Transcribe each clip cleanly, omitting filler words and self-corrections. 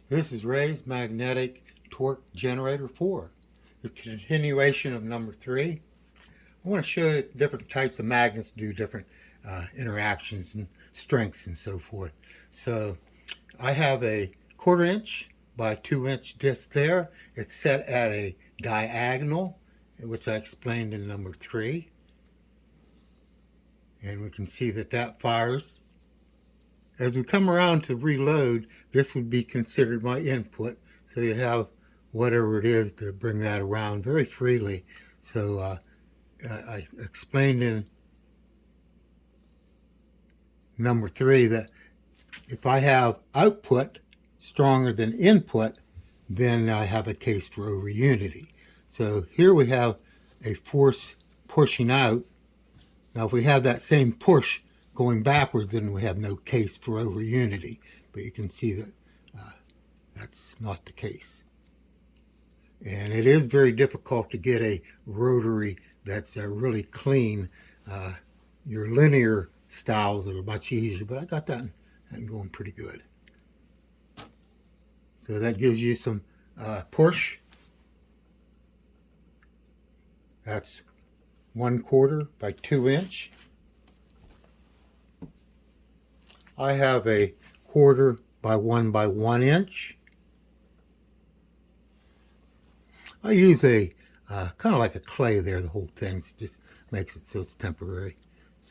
This is Ray's Magnetic Torque Generator 4, the continuation of number 3. I want to show you different types of magnets do different interactions and strengths and so forth. So I have a 1/4 inch by 2 inch disc there. It's set at a diagonal, which I explained in number 3. And we can see that that fires. As we come around to reload, this would be considered my input. So you have whatever it is to bring that around very freely. So I explained in number 3 that if I have output stronger than input, then I have a case for overunity. So here we have a force pushing out. Now if we have that same push going backwards, then we have no case for overunity. But you can see that that's not the case. And it is very difficult to get a rotary that's really clean. Your linear styles are much easier, but I got that going pretty good. So that gives you some push. That's 1/4 by 2 inch. I have a 1/4 by 1 by 1 inch. I use a kind of like a clay there. The whole thing just makes it so it's temporary.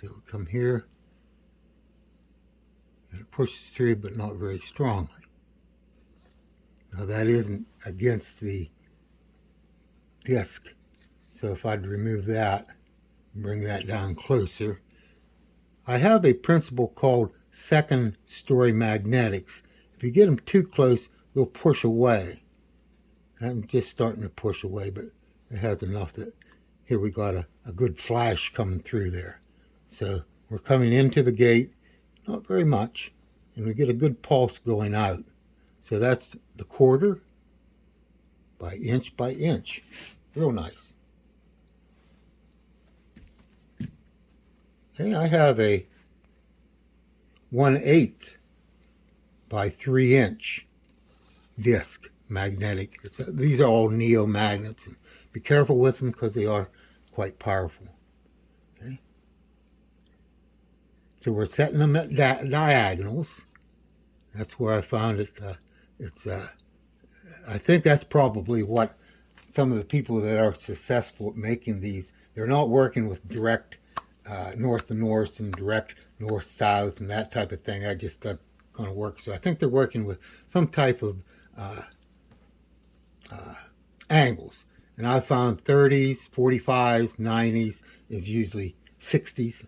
So we come here and it pushes through, but not very strongly. Now that isn't against the disc. So if I'd remove that and bring that down closer, I have a principle called second story magnetics. If you get them too close, they'll push away. I'm just starting to push away, but it has enough that here we got a good flash coming through there. So we're coming into the gate, not very much, and we get a good pulse going out. So that's the 1/4 by inch. Real nice. Okay, I have a 1/8 by 3 inch disc magnetic. These are all neomagnets. And be careful with them because they are quite powerful. Okay. So we're setting them at diagonals. That's where I found it. I think that's probably what some of the people that are successful at making these, they're not working with direct north to north and direct north south and that type of thing. I just not going to work. So I think they're working with some type of angles. And I found 30s, 45s, 90s is usually 60s.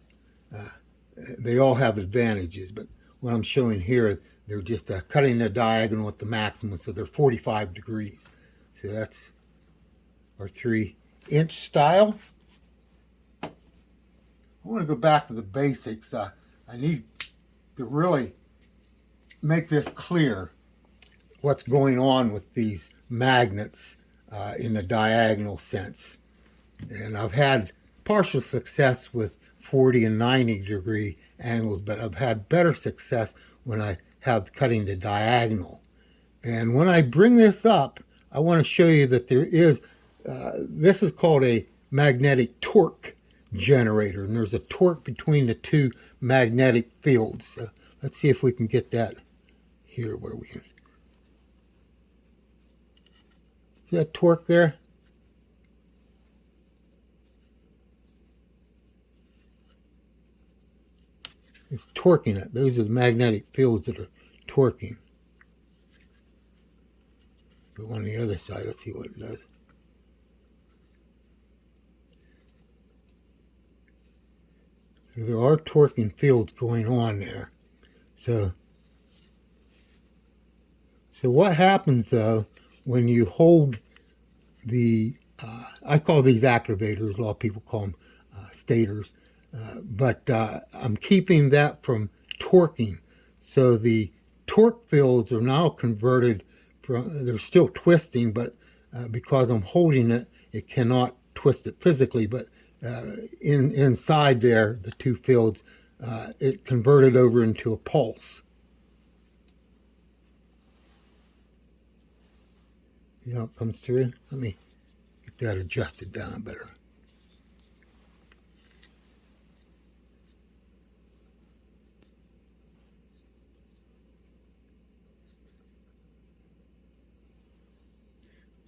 They all have advantages, but what I'm showing here, they're just cutting the diagonal at the maximum, so they're 45 degrees. So that's our 3-inch style. I want to go back to the basics. I need to really make this clear what's going on with these magnets in the diagonal sense. And I've had partial success with 40 and 90 degree angles, but I've had better success when I have cutting the diagonal. And when I bring this up, I want to show you that there is, this is called a magnetic torque generator, and there's a torque between the two magnetic fields. So let's see if we can get that here where we can. See that torque there? It's torquing it. Those are the magnetic fields that are torquing. Go on the other side, let's see what it does. So there are torquing fields going on there. So what happens though when you hold the, I call these activators, a lot of people call them stators, but I'm keeping that from torquing. So the torque fields are now converted from, they're still twisting, but because I'm holding it, it cannot twist it physically, but inside there, the two fields, it converted over into a pulse. See how it comes through? Let me get that adjusted down better.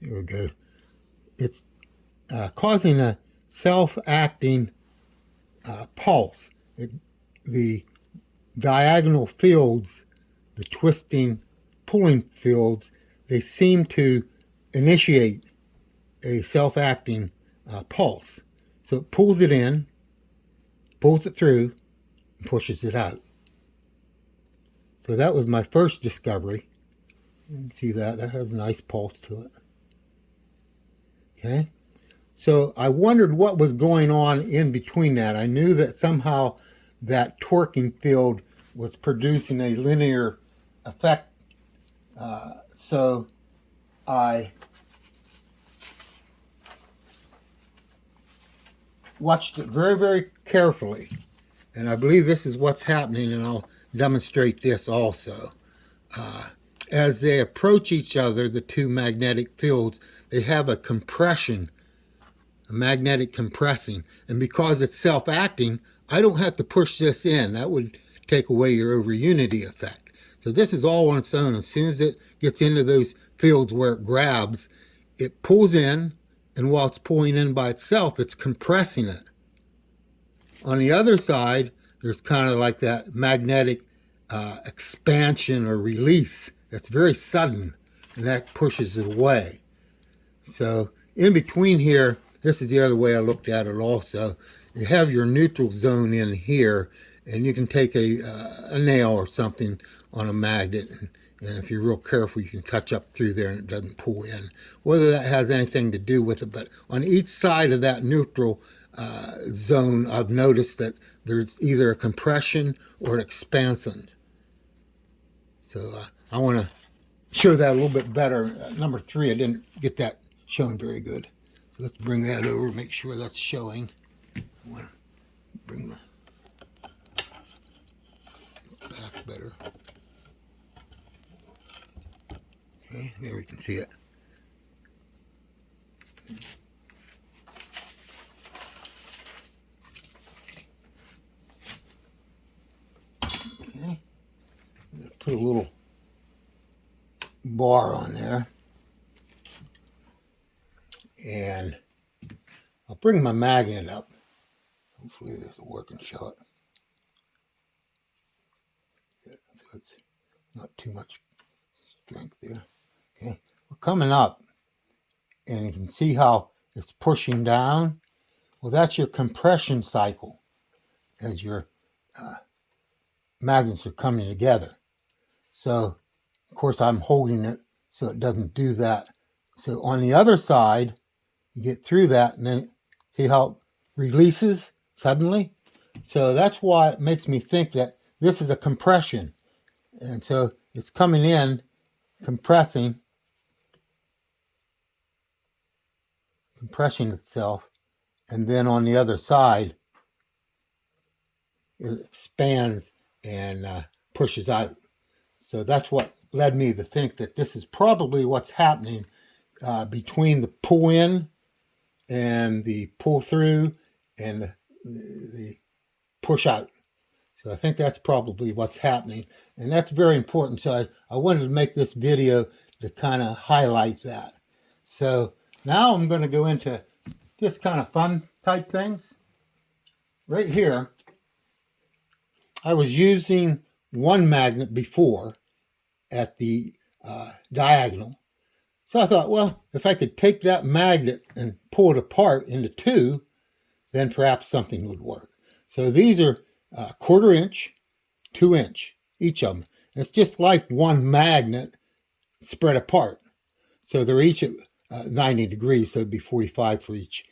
There we go. It's causing a self-acting pulse. The diagonal fields, the twisting, pulling fields, they seem to initiate a self-acting pulse. So it pulls it in, pulls it through, and pushes it out. So that was my first discovery. You can see that has a nice pulse to it. Okay, so I wondered what was going on in between that. I knew that somehow that torquing field was producing a linear effect. So I watched it very, very carefully. And I believe this is what's happening, and I'll demonstrate this also. As they approach each other, the two magnetic fields, they have a compression, a magnetic compressing. And because it's self-acting, I don't have to push this in. That would take away your over unity effect. So this is all on its own. As soon as it gets into those fields where it grabs, it pulls in, and while it's pulling in by itself, it's compressing it. On the other side, there's kind of like that magnetic expansion or release that's very sudden, and that pushes it away. So in between here, this is the other way I looked at it also. You have your neutral zone in here, and you can take a nail or something on a magnet, and if you're real careful, you can touch up through there and it doesn't pull in. Whether that has anything to do with it, but on each side of that neutral zone, I've noticed that there's either a compression or an expansion. So I want to show that a little bit better. Number 3, I didn't get that shown very good. So let's bring that over, make sure that's showing. I want to bring the back better. Okay, there we can see it. Okay, put a little bar on there, and I'll bring my magnet up. Hopefully this will work and show it. Yeah, so it's not too much strength there. Okay, we're coming up, and you can see how it's pushing down. Well, that's your compression cycle as your magnets are coming together. So, of course, I'm holding it so it doesn't do that. So on the other side, you get through that, and then see how it releases suddenly? So that's why it makes me think that this is a compression. And so it's coming in, compressing itself, and then on the other side, it expands and pushes out. So that's what led me to think that this is probably what's happening between the pull in and the pull through and the push out. So I think that's probably what's happening, and that's very important. So I wanted to make this video to kind of highlight that. So now I'm going to go into just kind of fun type things. Right here, I was using one magnet before at the diagonal. So I thought, well, if I could take that magnet and pull it apart into 2, then perhaps something would work. So these are 1/4 inch, 2 inch, each of them. It's just like one magnet spread apart. So they're each at 90 degrees, so it'd be 45 for each.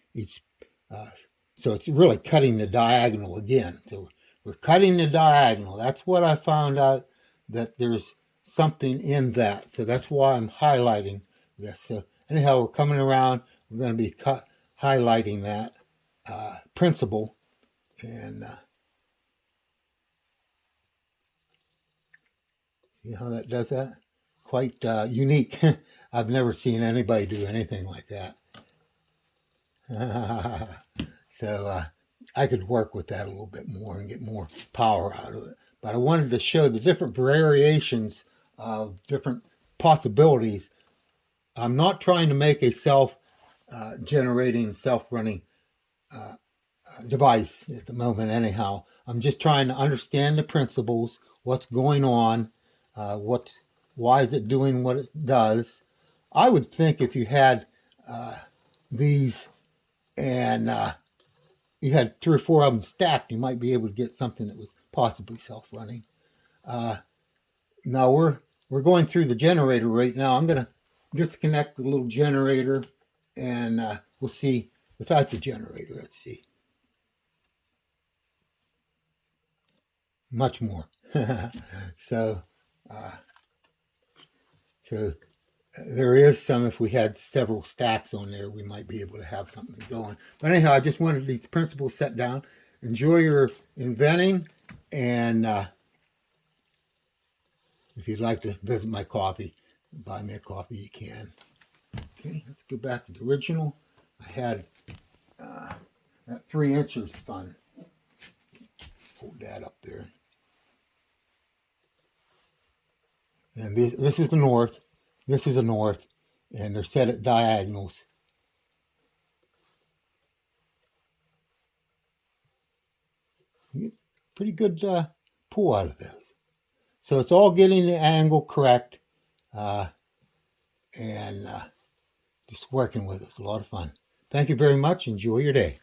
So it's really cutting the diagonal again. So we're cutting the diagonal. That's what I found out, that there's something in that. So that's why I'm highlighting this. So anyhow, we're coming around. We're going to be highlighting that principle. And see how that does that? Of quite unique. I've never seen anybody do anything like that. So I could work with that a little bit more and get more power out of it. But I wanted to show the different variations of different possibilities. I'm not trying to make a self-generating, self-running device at the moment anyhow. I'm just trying to understand the principles, what's going on, why is it doing what it does. I would think if you had these and you had 3 or 4 of them stacked, you might be able to get something that was possibly self-running. Now we're going through the generator right now. I'm going to disconnect the little generator and we'll see without the generator. Let's see. Much more. So there is some, if we had several stacks on there, we might be able to have something going. But anyhow, I just wanted these principles set down. Enjoy your inventing, and if you'd like to visit my coffee, buy me a coffee, you can. Okay, let's go back to the original. I had that 3 inches fun. Hold that up there. And this is the north. This is the north, and they're set at diagonals. You get pretty good pull out of those. So it's all getting the angle correct, and just working with it. It's a lot of fun. Thank you very much. Enjoy your day.